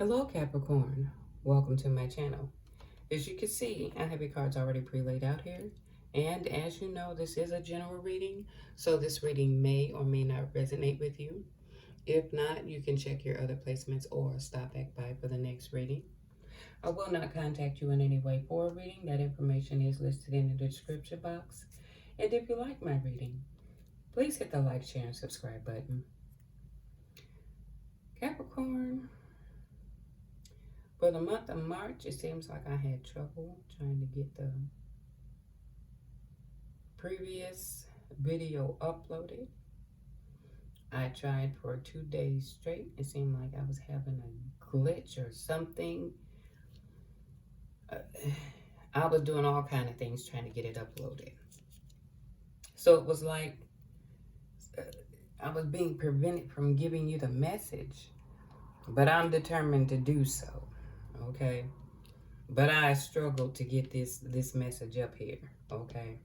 Hello Capricorn, welcome to my channel. As you can see, I have your cards already pre-laid out here. And as you know, this is a general reading, so this reading may or may not resonate with you. If not, you can check your other placements or stop back by for the next reading. I will not contact you in any way for a reading. That information is listed in the description box. And if you like my reading, please hit the like, share, and subscribe button. Capricorn, for the month of March, it seems like I had trouble trying to get the previous video uploaded. I tried for 2 days straight. It seemed like I was having a glitch or something. I was doing all kind of things trying to get it uploaded. So it was like I was being prevented from giving you the message, but I'm determined to do so, okay? But I struggled to get this message up here, okay?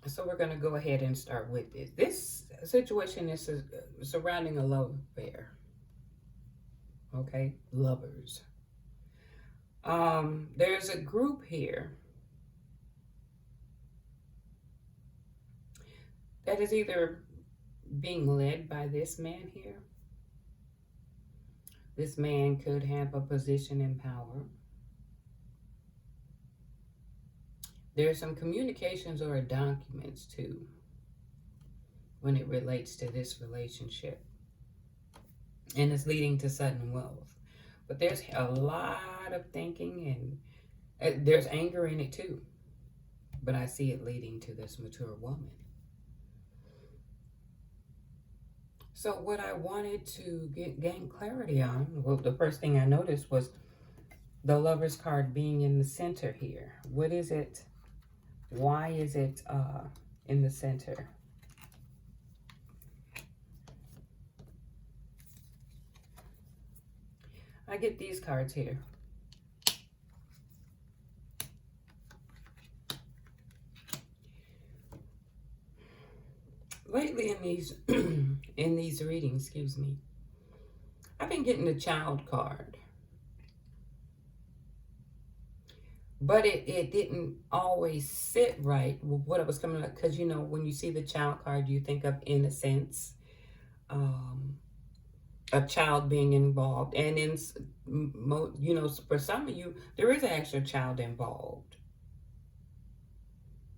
So we're going to go ahead and start with this. This situation is surrounding a love affair. Okay, lovers. There's a group here that is either being led by this man here. This man could have a position in power. There's some communications or documents too when it relates to this relationship. And it's leading to sudden wealth. But there's a lot of thinking and there's anger in it too. But I see it leading to this mature woman. So what I wanted to gain clarity on, well, the first thing I noticed was the Lover's card being in the center here. What is it? Why is it in the center? I get these cards here. Lately in these in these readings, excuse me, I've been getting the Child card. But it didn't always sit right with what it was coming up. Because, you know, when you see the Child card, you think of innocence, a child being involved. And in, you know, for some of you, there is an actual child involved.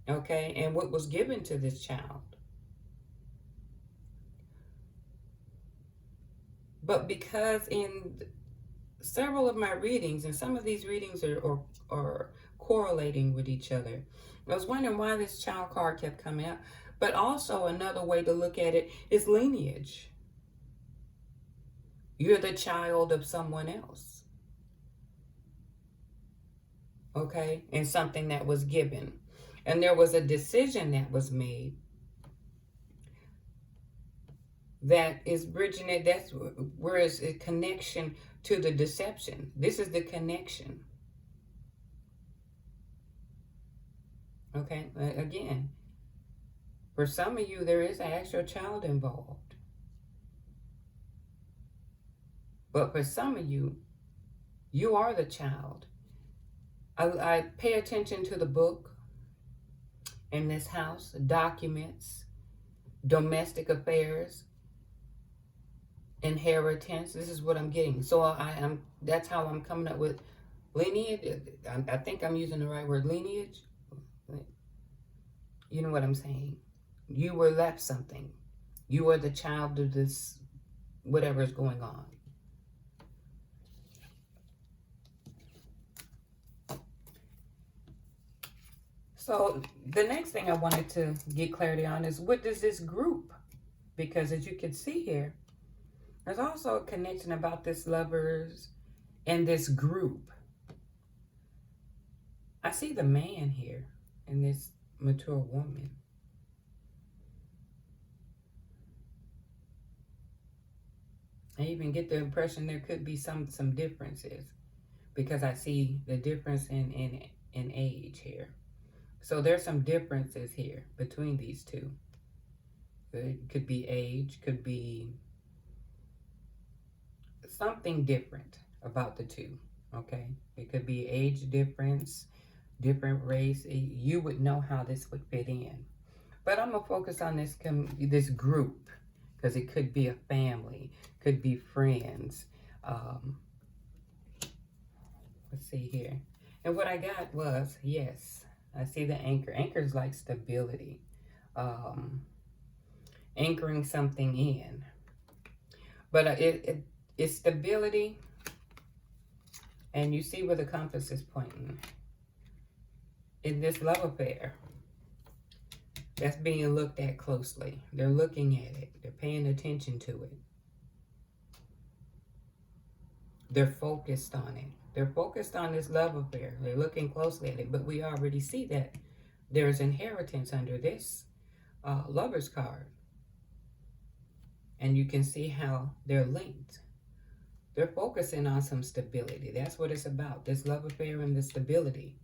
Okay? And what was given to this child. But because in several of my readings, and some of these readings are correlating with each other, I was wondering why this Child card kept coming up. But also another way to look at it is lineage. You're the child of someone else. Okay? And something that was given. And there was a decision that was made that is bridging it. That's where it's a connection to the deception. This is the connection. Okay? Again, for some of you, there is an actual child involved. But for some of you, you are the child. I pay attention to the book in this house, documents, domestic affairs, inheritance. This is what I'm getting. So that's how I'm coming up with lineage. I think I'm using the right word, lineage. You know what I'm saying? You were left something. You are the child of this, whatever is going on. So the next thing I wanted to get clarity on is, what does this group? Because as you can see here, there's also a connection about this lovers and this group. I see the man here and this mature woman. I even get the impression there could be some differences, because I see the difference in age here. So there's some differences here between these two. It could be age, could be something different about the two, okay? It could be age difference, different race. You would know how this would fit in. But I'm going to focus on this group, because it could be a family, could be friends. Let's see here. And what I got was, yes, I see the anchor. Anchor's like stability. Anchoring something in. But it's stability. And you see where the compass is pointing. In this love affair, that's being looked at closely. They're looking at it. They're paying attention to it. They're focused on it. They're focused on this love affair. They're looking closely at it. But we already see that there's inheritance under this Lover's card. And you can see how they're linked. They're focusing on some stability. That's what it's about. This love affair and the stability.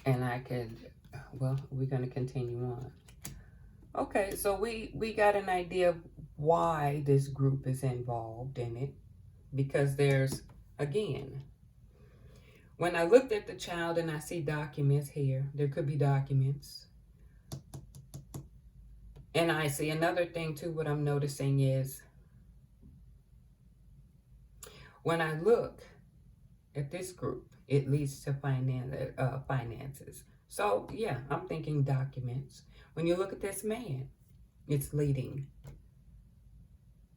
And I could, well, we're going to continue on. Okay, so we got an idea of why this group is involved in it. Because there's, again, when I looked at the child and I see documents here, there could be documents. And I see another thing too, what I'm noticing is, when I look at this group, it leads to finances. So yeah, I'm thinking documents. When you look at this man, it's leading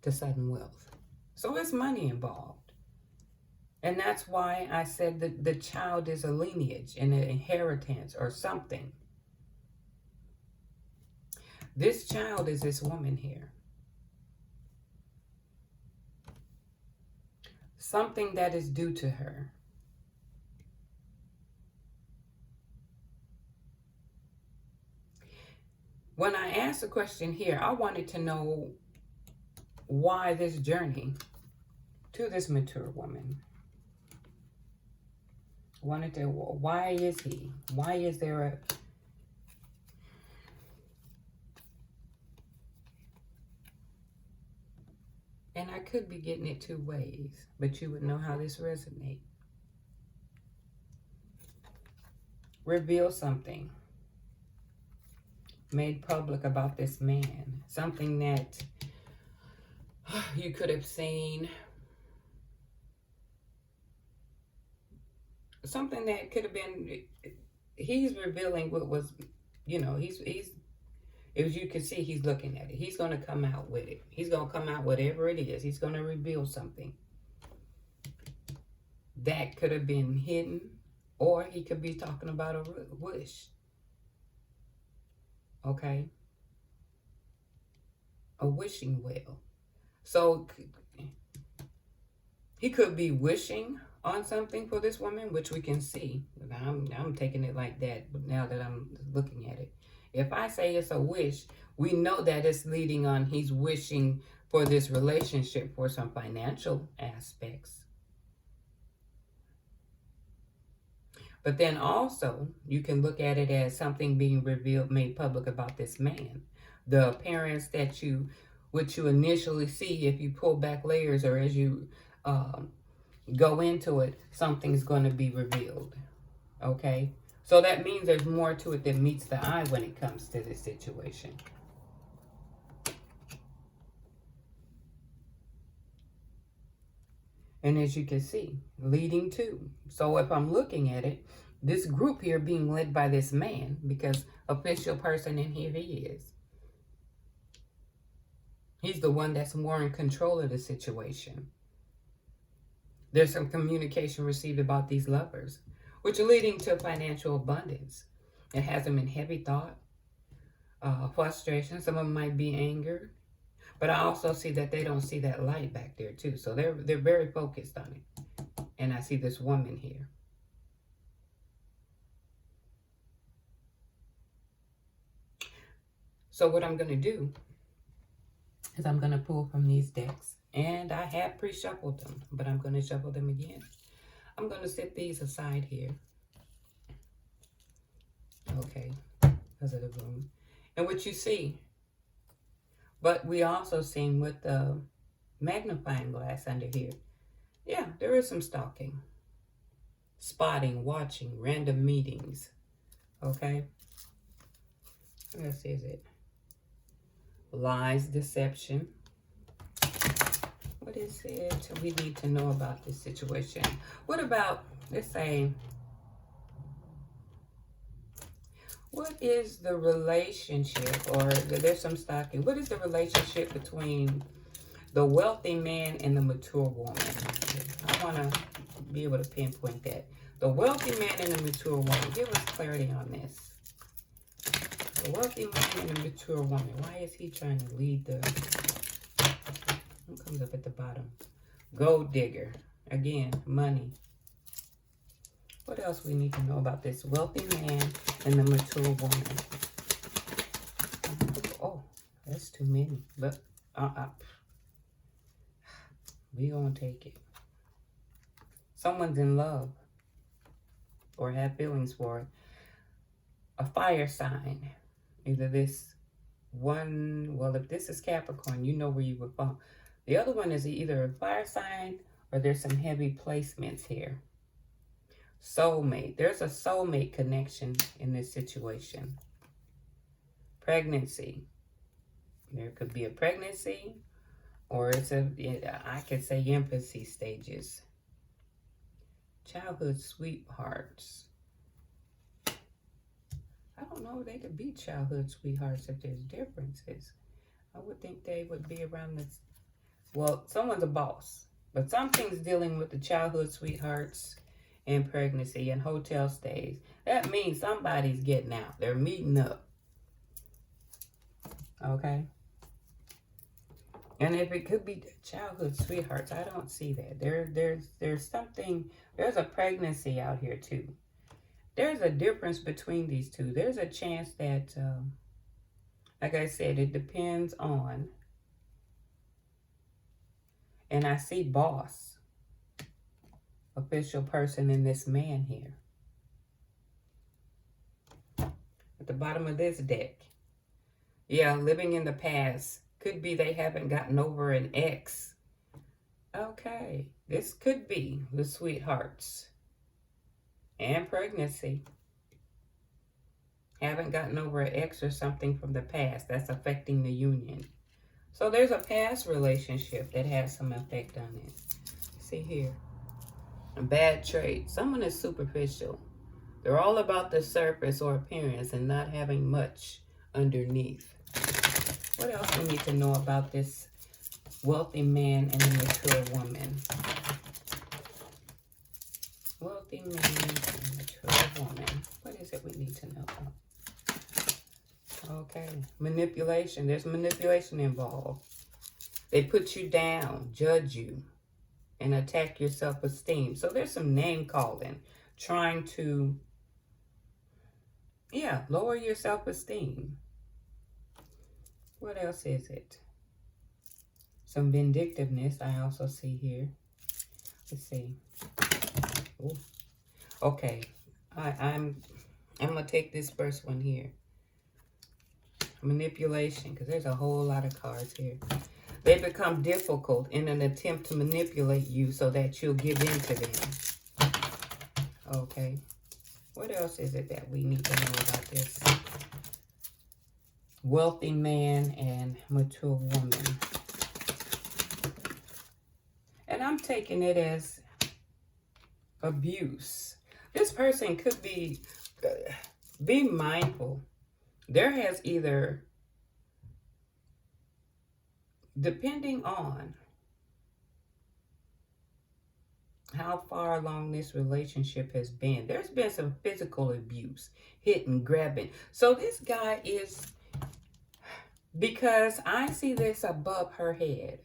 to sudden wealth. So there's money involved. And that's why I said that the child is a lineage and an inheritance or something. This child is this woman here. Something that is due to her. When I asked the question here, I wanted to know why this journey to this mature woman. Wanted to, why is he? Why is there a... And I could be getting it two ways, but you would know how this resonates. Reveal something made public about this man. Something that you could have seen. Something that could have been, he's revealing what was, you know, he's as you can see, he's looking at it. He's going to come out with it. He's going to come out whatever it is. He's going to reveal something that could have been hidden, or he could be talking about a wish. Okay? A wishing well. So he could be wishing on something for this woman, which we can see. I'm taking it like that now that I'm looking at it. If I say it's a wish, we know that it's leading on, he's wishing for this relationship for some financial aspects. But then also, you can look at it as something being revealed, made public about this man. The appearance that which you initially see if you pull back layers, or as you go into it, something's going to be revealed. Okay? So that means there's more to it than meets the eye when it comes to this situation. And as you can see, leading to. So if I'm looking at it, this group here being led by this man, because official person in here he is. He's the one that's more in control of the situation. There's some communication received about these lovers, which are leading to financial abundance. It has them in heavy thought, frustration. Some of them might be anger. But I also see that they don't see that light back there too. So they're very focused on it. And I see this woman here. So what I'm going to do is I'm going to pull from these decks. And I have pre-shuffled them, but I'm going to shuffle them again. I'm going to set these aside here. Okay. because of the room and what you see. But we also seen with the magnifying glass under here. Yeah, there is some stalking, spotting, watching, random meetings. Okay. What else is it? Lies, deception. What is it we need to know about this situation? What about, let's say, what is the relationship, or there's some stalking. What is the relationship between the wealthy man and the mature woman? I want to be able to pinpoint that. The wealthy man and the mature woman. Give us clarity on this. The wealthy man and the mature woman. Why is he trying to lead the... What comes up at the bottom? Gold digger. Again, money. What else we need to know about this wealthy man and the mature woman? Oh, that's too many. But, we gonna take it. Someone's in love or have feelings for a fire sign. Either this one, well, if this is Capricorn, you know where you would fall. The other one is either a fire sign or there's some heavy placements here. Soulmate. There's a soulmate connection in this situation. Pregnancy. There could be a pregnancy, or I could say infancy stages. Childhood sweethearts. I don't know if they could be childhood sweethearts if there's differences. I would think they would be around this. Well, someone's a boss, but something's dealing with the childhood sweethearts and pregnancy and hotel stays. That means somebody's getting out. They're meeting up. Okay? And if it could be childhood sweethearts, I don't see that. There's something, there's a pregnancy out here too. There's a difference between these two. There's a chance that, like I said, it depends on, and I see boss, official person in this man here. At the bottom of this deck. Yeah, living in the past. Could be they haven't gotten over an ex. Okay, this could be the sweethearts. And pregnancy. Haven't gotten over an ex or something from the past that's affecting the union. So there's a past relationship that has some effect on it. See here. A bad trait. Someone is superficial. They're all about the surface or appearance and not having much underneath. What else we need to know about this wealthy man and a mature woman? Wealthy man and mature woman. What is it we need to know about? Okay. Manipulation. There's manipulation involved. They put you down, judge you, and attack your self-esteem. So there's some name calling. Trying to, lower your self-esteem. What else is it? Some vindictiveness I also see here. Let's see. Ooh. Okay. I'm going to take this first one here. Manipulation, because there's a whole lot of cards here. They become difficult in an attempt to manipulate you so that you'll give in to them. Okay. What else is it that we need to know about this? Wealthy man and mature woman. And I'm taking it as abuse. This person could be mindful. There has either, depending on how far along this relationship has been, there's been some physical abuse, hitting, grabbing. So this guy is, because I see this above her head,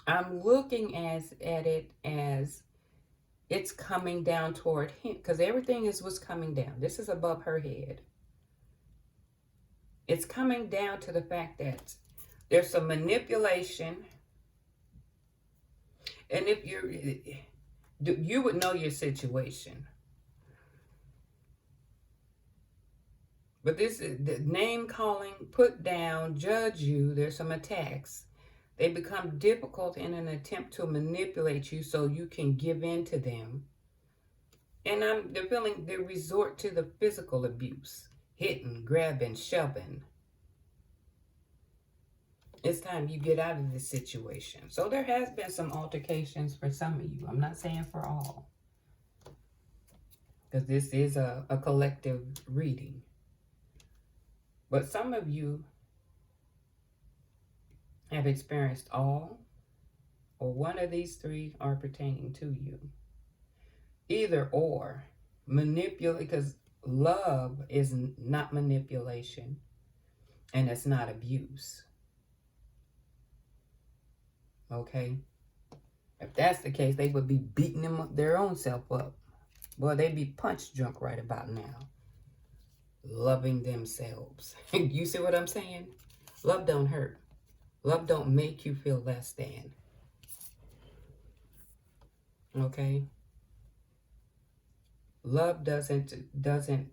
I'm looking at it as it's coming down toward him, because everything is what's coming down. This is above her head. It's coming down to the fact that there's some manipulation. And if you would know your situation. But this is the name calling, put down, judge you. There's some attacks. They become difficult in an attempt to manipulate you so you can give in to them. And they're feeling they resort to the physical abuse, hitting, grabbing, shoving. It's time you get out of this situation. So there has been some altercations for some of you. I'm not saying for all, because this is a collective reading. But some of you have experienced all or one of these three are pertaining to you. Either or. Manipulate, because love is not manipulation and it's not abuse. Okay? If that's the case, they would be beating their own self up. Well, they'd be punch drunk right about now. Loving themselves. You see what I'm saying? Love don't hurt. Love don't make you feel less than. Okay? Love doesn't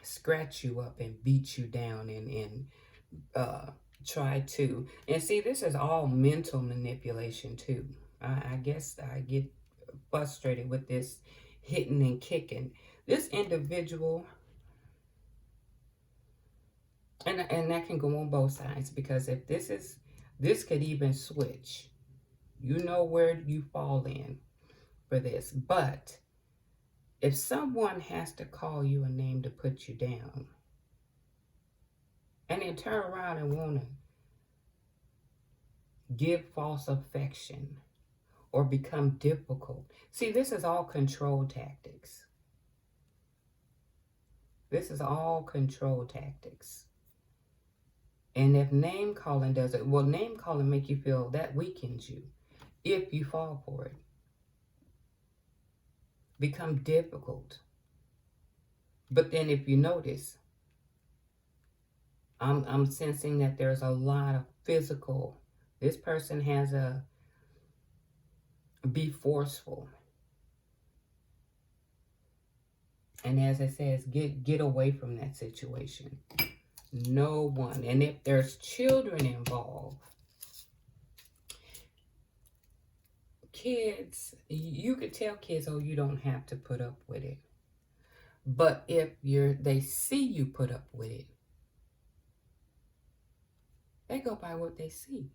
scratch you up and beat you down and try to. And see, this is all mental manipulation too. I guess I get frustrated with this hitting and kicking. This individual, and that can go on both sides, because if this could even switch. You know where you fall in for this. But if someone has to call you a name to put you down, and then turn around and want to give false affection or become difficult. See, this is all control tactics. This is all control tactics. And if name calling does it, well, name calling make you feel that weakens you if you fall for it. Become difficult. But then if you notice, I'm sensing that there's a lot of physical. This person has be forceful. And as it says, get away from that situation. No one. And if there's children involved, kids, you could tell kids, oh, you don't have to put up with it. But if they see you put up with it, they go by what they see.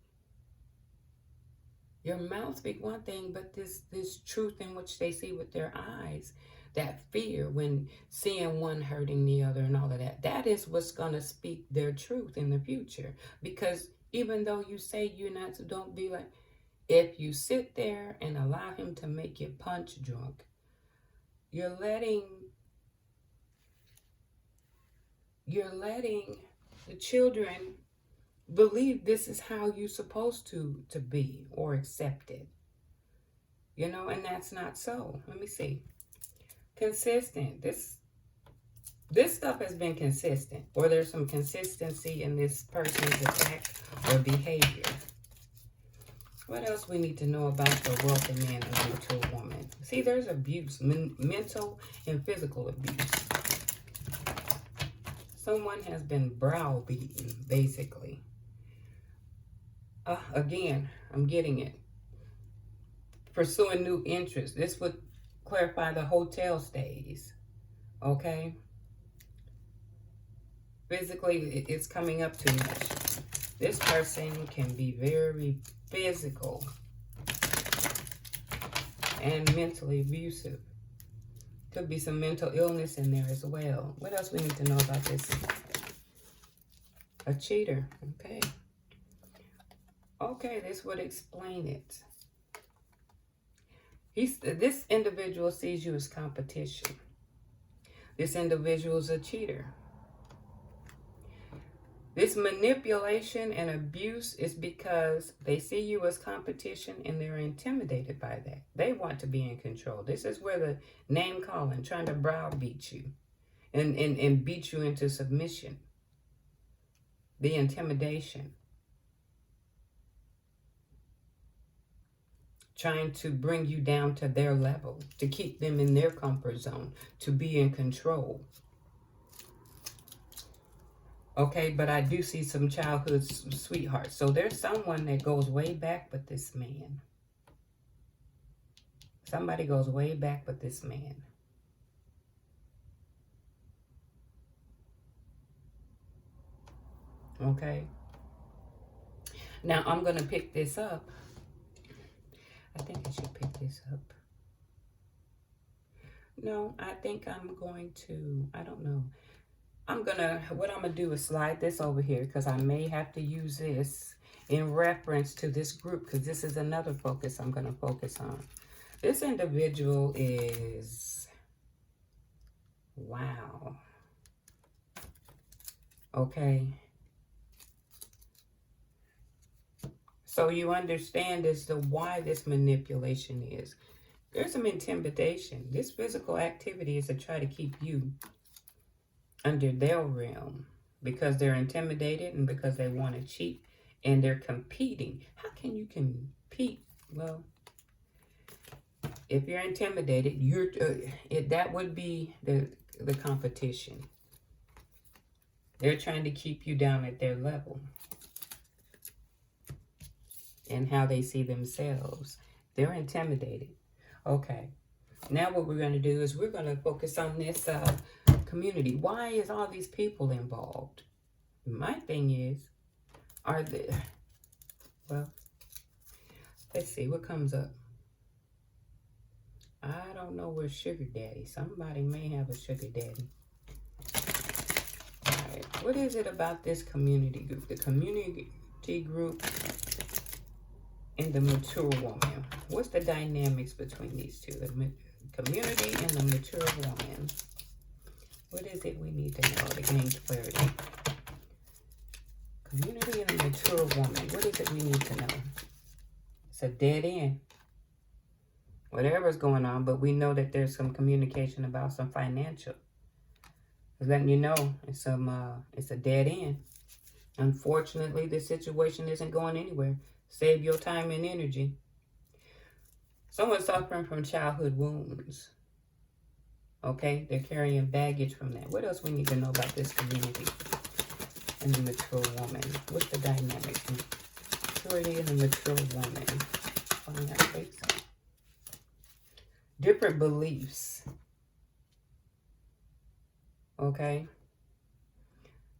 Your mouth speak one thing, but this truth in which they see with their eyes, that fear when seeing one hurting the other and all of that, that is what's going to speak their truth in the future. Because even though you say you're not, so don't be like, if you sit there and allow him to make you punch drunk, you're letting the children believe this is how you're supposed to be or accept it. You know, and that's not so. Let me see. Consistent. This stuff has been consistent, or there's some consistency in this person's attack or behavior. What else we need to know about the wealthy man and mental woman? See, there's abuse, mental and physical abuse. Someone has been browbeaten, basically. Again, I'm getting it. Pursuing new interests. This would clarify the hotel stays. Okay? Physically, it's coming up too much. This person can be very physical and mentally abusive. Could be some mental illness in there as well. What else we need to know about this? A cheater. Okay. Okay, this would explain it. This individual sees you as competition. This individual is a cheater. This manipulation and abuse is because they see you as competition and they're intimidated by that. They want to be in control. This is where the name calling, trying to browbeat you and beat you into submission. The intimidation. Trying to bring you down to their level, to keep them in their comfort zone, to be in control. Okay, but I do see some childhood sweethearts. So there's someone that goes way back with this man. Somebody goes way back with this man. Okay. Now I'm going to pick this up. I think I should pick this up. No, I think I'm going to, I don't know. What I'm going to do is slide this over here because I may have to use this in reference to this group because this is another focus I'm going to focus on. This individual is, wow. Okay. So you understand as to why this manipulation is. There's some intimidation. This physical activity is to try to keep you under their realm because they're intimidated and because they want to cheat and they're competing. How can you compete? Well, if you're intimidated, that would be the competition. They're trying to keep you down at their level and how they see themselves. They're intimidated. Okay. Now what we're going to do is we're going to focus on this community. Why is all these people involved? My thing is, well, let's see what comes up. I don't know where sugar daddy. Somebody may have a sugar daddy. All right. What is it about this community group? The community group and the mature woman. What's the dynamics between these two? The community and the mature woman. What is it we need to know to gain clarity? Community and a mature woman. What is it we need to know? It's a dead end. Whatever's going on, but we know that there's some communication about some financial. It's letting you know it's a dead end. Unfortunately, this situation isn't going anywhere. Save your time and energy. Someone's suffering from childhood wounds. Okay, they're carrying baggage from that. What else we need to know about this community and the mature woman? What's the dynamics? Maturity and the mature woman. Different beliefs. Okay.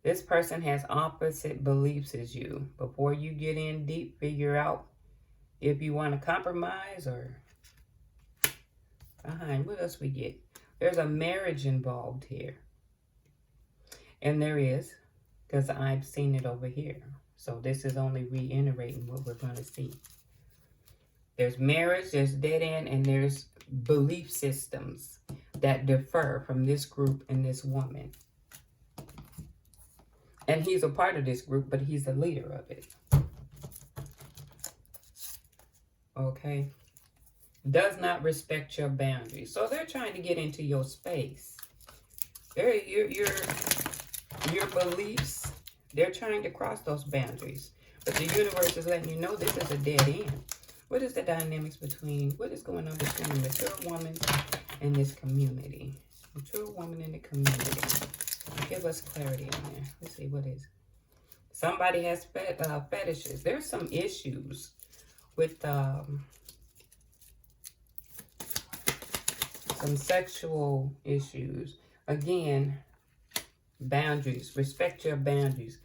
This person has opposite beliefs as you. Before you get in deep, figure out if you want to compromise or behind. What else we get? There's a marriage involved here. And there is, because I've seen it over here. So this is only reiterating what we're going to see. There's marriage, there's dead end, and there's belief systems that differ from this group and this woman. And he's a part of this group, but he's the leader of it. Okay. Does not respect your boundaries. So they're trying to get into your space. Your beliefs, they're trying to cross those boundaries. But the universe is letting you know this is a dead end. What is the dynamics between, what is going on between the mature woman and this community? Mature woman in the community. Give us clarity on there. Let's see, what is it? Somebody has fetishes. There's some issues with some sexual issues. Again, boundaries. Respect your boundaries.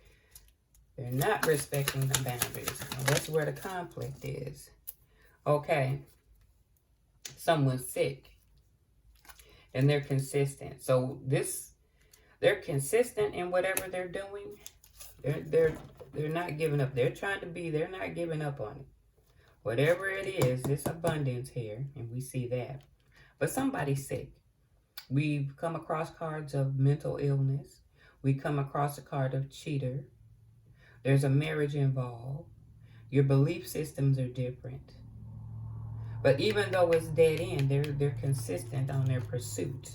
They're not respecting the boundaries. Now, that's where the conflict is. Okay. Someone's sick. And they're consistent. So they're consistent in whatever they're doing. They're not giving up. They're not giving up on it. Whatever it is, there's abundance here. And we see that. But somebody's sick. We've come across cards of mental illness. We come across a card of cheater. There's a marriage involved. Your belief systems are different. But even though it's dead end, they're consistent on their pursuit.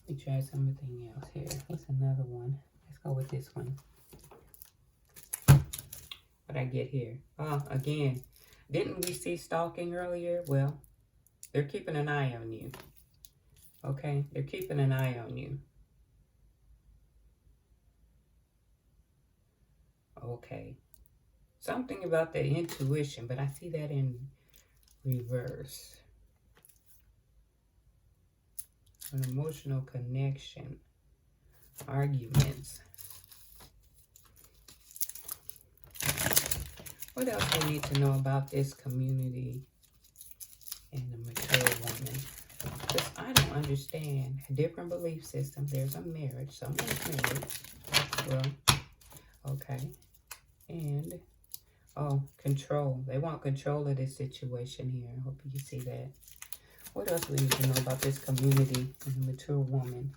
Let me try something else here. What's another one? Let's go with this one. What I get here? Again, didn't we see stalking earlier? Well, they're keeping an eye on you. Okay? They're keeping an eye on you. Okay. Something about the intuition, but I see that in reverse. An emotional connection. Arguments. What else do we need to know about this community and the mature woman? Because I don't understand. Different belief systems. There's a marriage. Someone's married. Well, okay. And, oh, control. They want control of this situation here. I hope you can see that. What else do we need to know about this community and the mature woman?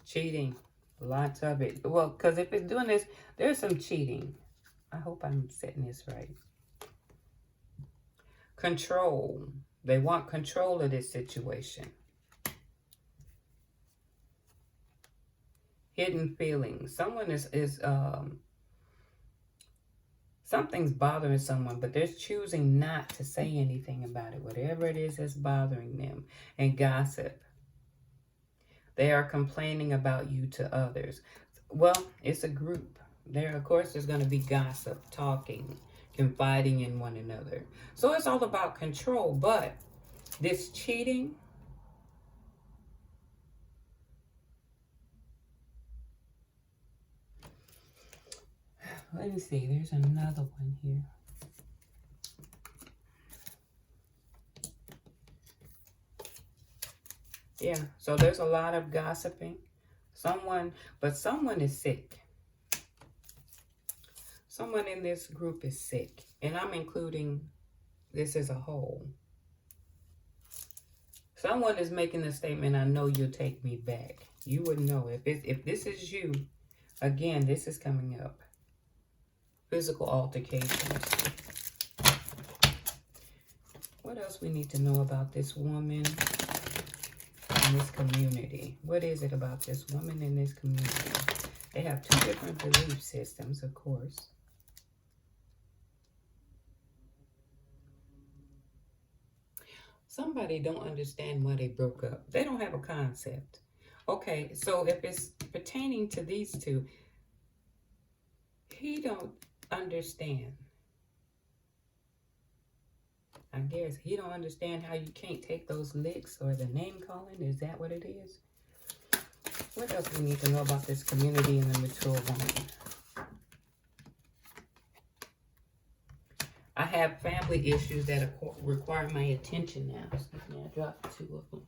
Cheating. Lots of it. Well, because if it's doing this, there's some cheating. I hope I'm setting this right. Control. They want control of this situation. Hidden feelings. Someone something's bothering someone, but they're choosing not to say anything about it. Whatever it is that's bothering them. And gossip. They are complaining about you to others. Well, it's a group. Of course, there's going to be gossip, talking, confiding in one another. So it's all about control. But this cheating, let me see. There's another one here. Yeah, so there's a lot of gossiping. Someone is sick. Someone in this group is sick. And I'm including this as a whole. Someone is making a statement, I know you'll take me back. You would know. If this is you, again, this is coming up. Physical altercations. What else we need to know about this woman in this community? What is it about this woman in this community? They have two different belief systems, of course. Somebody don't understand why they broke up. They don't have a concept. Okay, so if it's pertaining to these two, he don't understand. I guess he don't understand how you can't take those licks or the name calling. Is that what it is? What else do we need to know about this community and the mature woman? I have family issues that require my attention now. Excuse me, I dropped two of them.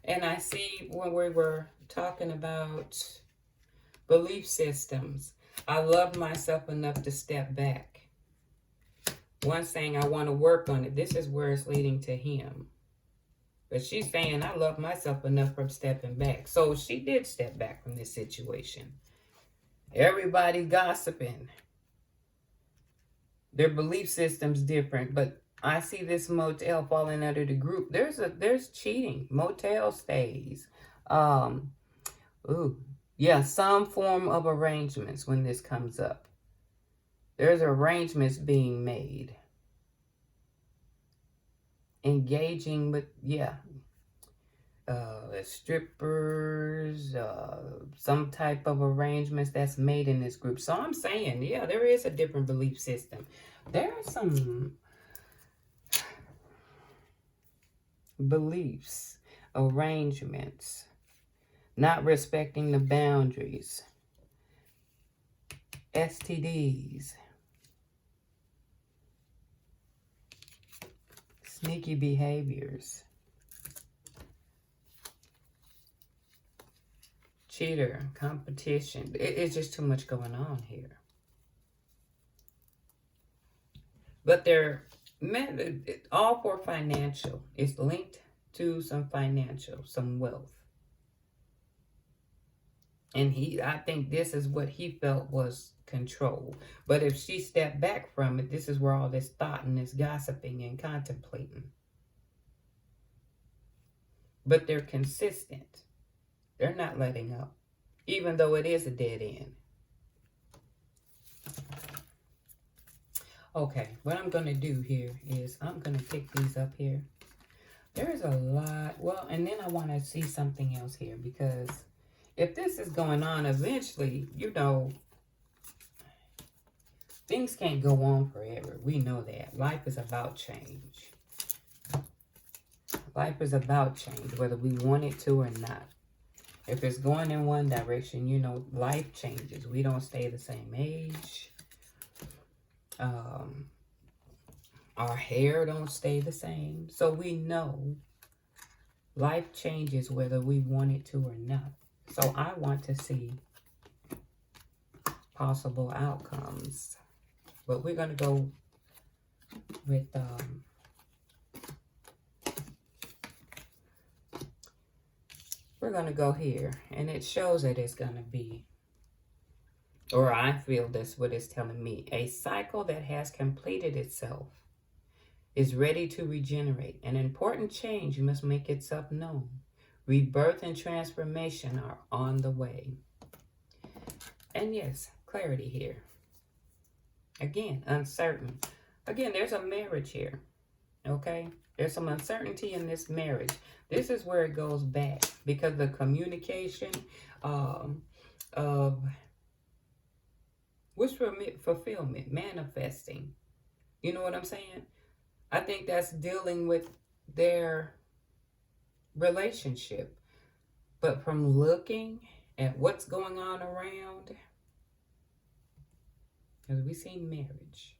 And I see when we were talking about belief systems, I love myself enough to step back. One saying I want to work on it. This is where it's leading to him. But she's saying I love myself enough from stepping back. So she did step back from this situation. Everybody gossiping. Their belief system's different, but I see this motel falling under the group. There's cheating, motel stays. Yeah, some form of arrangements when this comes up. There's arrangements being made. Engaging with, strippers, some type of arrangements that's made in this group. So I'm saying, yeah, there is a different belief system. There are some beliefs, arrangements, not respecting the boundaries, STDs, sneaky behaviors, cheater, competition. It's just too much going on here. But they're all for financial. It's linked to some financial, some wealth. And I think this is what he felt was control. But if she stepped back from it, this is where all this thought and this gossiping and contemplating. But they're consistent. They're not letting up, even though it is a dead end. Okay, what I'm going to do here is I'm going to pick these up here. There is a lot. Well, and then I want to see something else here, because if this is going on, eventually, you know, things can't go on forever. We know that. Life is about change. Life is about change, whether we want it to or not. If it's going in one direction, you know, life changes. We don't stay the same age. Our hair don't stay the same. So we know life changes whether we want it to or not. So I want to see possible outcomes. But we're going to go with we're going to go here, and it shows that it's going to be, or I feel that's what it's telling me, a cycle that has completed itself is ready to regenerate. An important change must make itself known. Rebirth and transformation are on the way. And yes, clarity here. Again, uncertain. Again, there's a marriage here. Okay? There's some uncertainty in this marriage. This is where it goes back, because the communication of wish fulfillment, manifesting. You know what I'm saying? I think that's dealing with their relationship. But from looking at what's going on around, because we see marriage,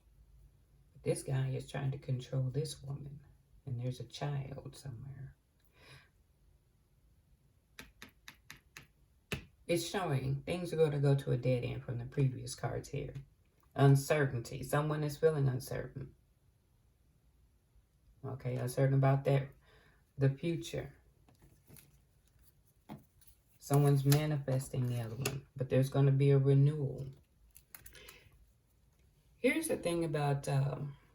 this guy is trying to control this woman, and there's a child somewhere. It's showing things are going to go to a dead end from the previous cards here. Uncertainty. Someone is feeling uncertain. Okay, uncertain about the future. Someone's manifesting the other one, but there's going to be a renewal. Here's the thing about,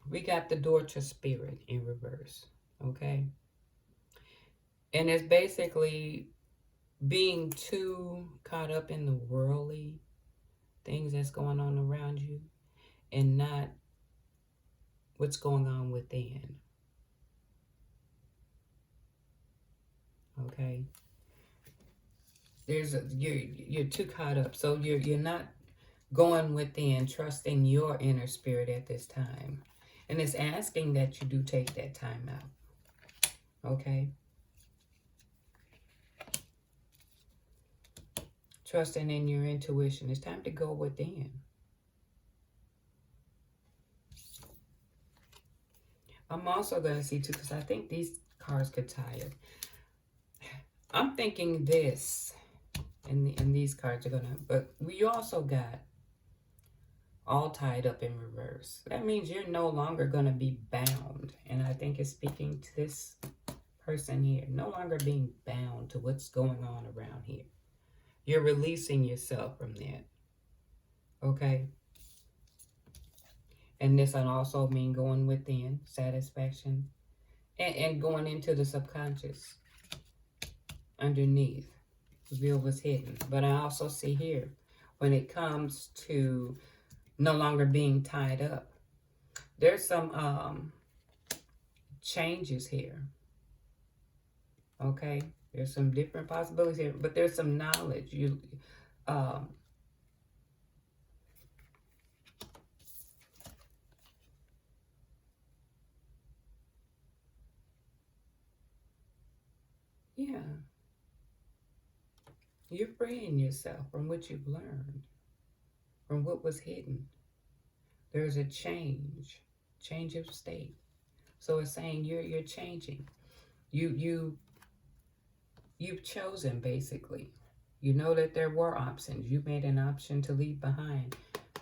we got the door to spirit in reverse, okay? And it's basically being too caught up in the worldly things that's going on around you and not what's going on within. Okay? You're too caught up. So you're not going within, trusting your inner spirit at this time. And it's asking that you do take that time out. Okay? Trusting in your intuition. It's time to go within. I'm also going to see too, because I think these cards could tie it. I'm thinking this, and these cards are going to, but we also got all tied up in reverse. That means you're no longer going to be bound. And I think it's speaking to this person here. No longer being bound to what's going on around here. You're releasing yourself from that. Okay? And this can also mean going within, satisfaction, and going into the subconscious, underneath, reveal what's hidden. But I also see here, when it comes to no longer being tied up, there's some changes here. Okay? There's some different possibilities here, but there's some knowledge. Yeah. You're freeing yourself from what you've learned, from what was hidden. There's a change of state. So it's saying you're changing. You've chosen, basically. You know that there were options. You made an option to leave behind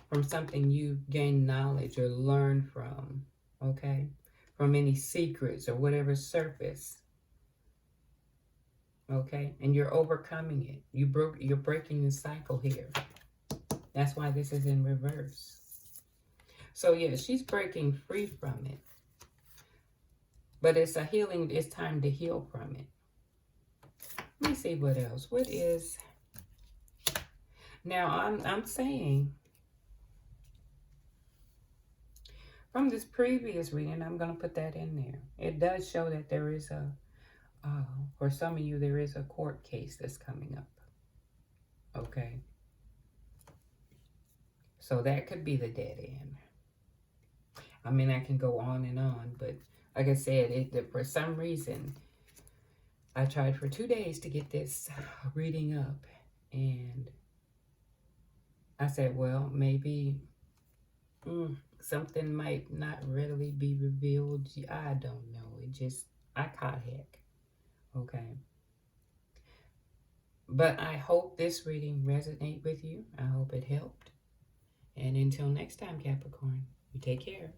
from something you gained knowledge or learned from, okay? From any secrets or whatever surface, okay? And you're overcoming it. You're breaking the cycle here. That's why this is in reverse. So yeah, she's breaking free from it. But it's a healing, it's time to heal from it. Let me see what else. What is... Now, I'm saying, from this previous reading, I'm going to put that in there. It does show that there is For some of you, there is a court case that's coming up. Okay. So that could be the dead end. I mean, I can go on, but like I said, for some reason, I tried for 2 days to get this reading up, and I said, well, maybe something might not readily be revealed. I don't know. I caught heck. Okay. But I hope this reading resonated with you. I hope it helped. And until next time, Capricorn, you take care.